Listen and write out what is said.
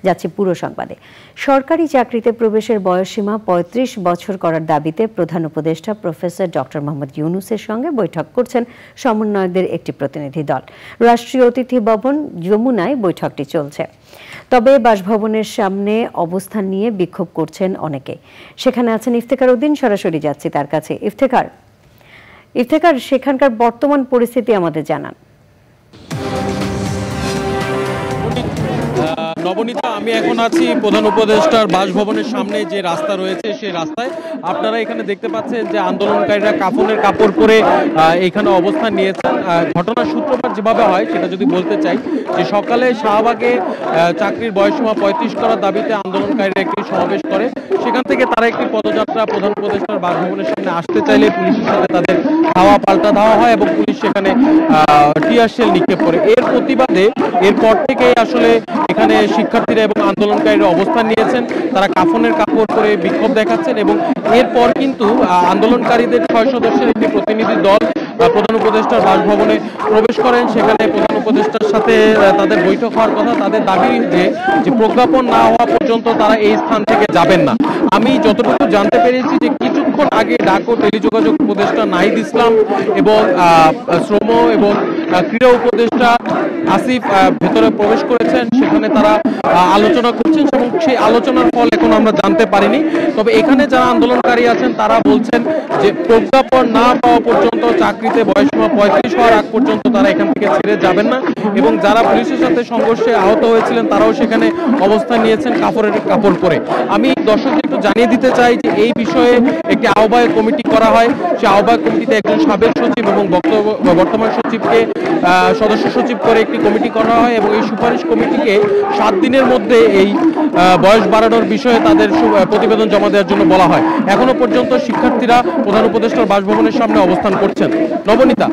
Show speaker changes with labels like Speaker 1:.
Speaker 1: যাচ্ছে পুরো সংবাদে। সরকারি চাকরিতে প্রবেশের বয়সসীমা ৩৫ বছর করার দাবিতে প্রধান উপদেষ্টা প্রফেসর ডক্টর মোহাম্মদ ইউনূসের সঙ্গে বৈঠক করছেন সমন্বয়কদের একটি প্রতিনিধি দল। রাষ্ট্রীয় অতিথি ভবন যমুনায় বৈঠকটি চলছে। তবে বাসভবনের সামনে অবস্থান নিয়ে বিক্ষোভ করছেন অনেকে। সেখানে আছেন ইফতেখার উদ্দিন, সরাসরি যাচ্ছি তার কাছে। ইফতেখার, সেখানকার বর্তমান পরিস্থিতি আমাদের জানান।
Speaker 2: নবনীতা, আমি এখন আছি প্রধান উপদেষ্টার বাসভবনের সামনে যে রাস্তা রয়েছে সেই রাস্তায়। আপনারা এখানে দেখতে পাচ্ছেন যে আন্দোলনকারীরা কাফনের কাপড় পরে এখানে অবস্থান নিয়েছেন। ঘটনার সূত্রপাত যেভাবে হয় সেটা যদি বলতে চাই, যে সকালে শাহবাগে চাকরির বয়সসীমা ৩৫ করার দাবিতে আন্দোলনকারীরা একটি সমাবেশ করে। সেখান থেকে তারা একটি পদযাত্রা প্রধান উপদেষ্টার বাসভবনের সামনে আসতে চাইলে পুলিশের সাথে তাদের ধাওয়া পাল্টা দেওয়া হয় এবং পুলিশ সেখানে টিয়ার শেল নিক্ষেপ করে। এর প্রতিবাদে এরপর থেকেই আসলে এখানে শিক্ষার্থীরা এবং আন্দোলনকারীরা অবস্থান নিয়েছেন। তারা কাফনের কাপড় পরে বিক্ষোভ দেখাচ্ছেন এবং এরপর কিন্তু আন্দোলনকারীদের ৬ সদস্যের একটি প্রতিনিধি দল প্রধান উপদেষ্টার বাসভবনে প্রবেশ করেন। সেখানে প্রধান উপদেষ্টার সাথে তাদের বৈঠক হওয়ার কথা। তাদের দাবি যে প্রজ্ঞাপন না হওয়া পর্যন্ত তারা এই স্থান থেকে যাবেন না। আমি যতটুকু জানতে পেরেছি যে কিছুক্ষণ আগে ডাক ও টেলিযোগাযোগ উপদেষ্টা নাহিদ ইসলাম এবং শ্রম এবং ক্রীড়া উপদেষ্টা আসিফ ভেতরে প্রবেশ করেছেন। সেখানে তারা আলোচনা করছেন এবং সেই আলোচনার ফল এখন আমরা জানতে পারিনি। তবে এখানে যারা আন্দোলনকারী আছেন তারা বলছেন যে প্রজ্ঞাপন না পাওয়া পর্যন্ত, চাকরিতে বয়সসীমা ৩৫ হওয়ার আগ পর্যন্ত তারা এখান থেকে ছেড়ে যাবেন না। এবং যারা পুলিশের সাথে সংঘর্ষে আহত হয়েছিলেন তারাও সেখানে অবস্থান নিয়েছেন কাপড়ের কাপড় পরে। আমি দর্শকদের একটু জানিয়ে দিতে চাই যে এই বিষয়ে একটি আহ্বায়ক কমিটি করা হয়। সেই আহ্বায়ক কমিটিতে একজন সাবেক সচিব এবং বর্তমান সচিবকে সদস্য সচিব করে একটি কমিটি করা হয় এবং এই সুপারিশ কমিটিকে ৭ দিনের মধ্যে এই বয়স বাড়ানোর বিষয়ে তাদের প্রতিবেদন জমা দেওয়ার জন্য বলা হয়। এখনো পর্যন্ত শিক্ষার্থীরা প্রধান উপদেষ্টার বাসভবনের সামনে অবস্থান করছেন। নবনীতা।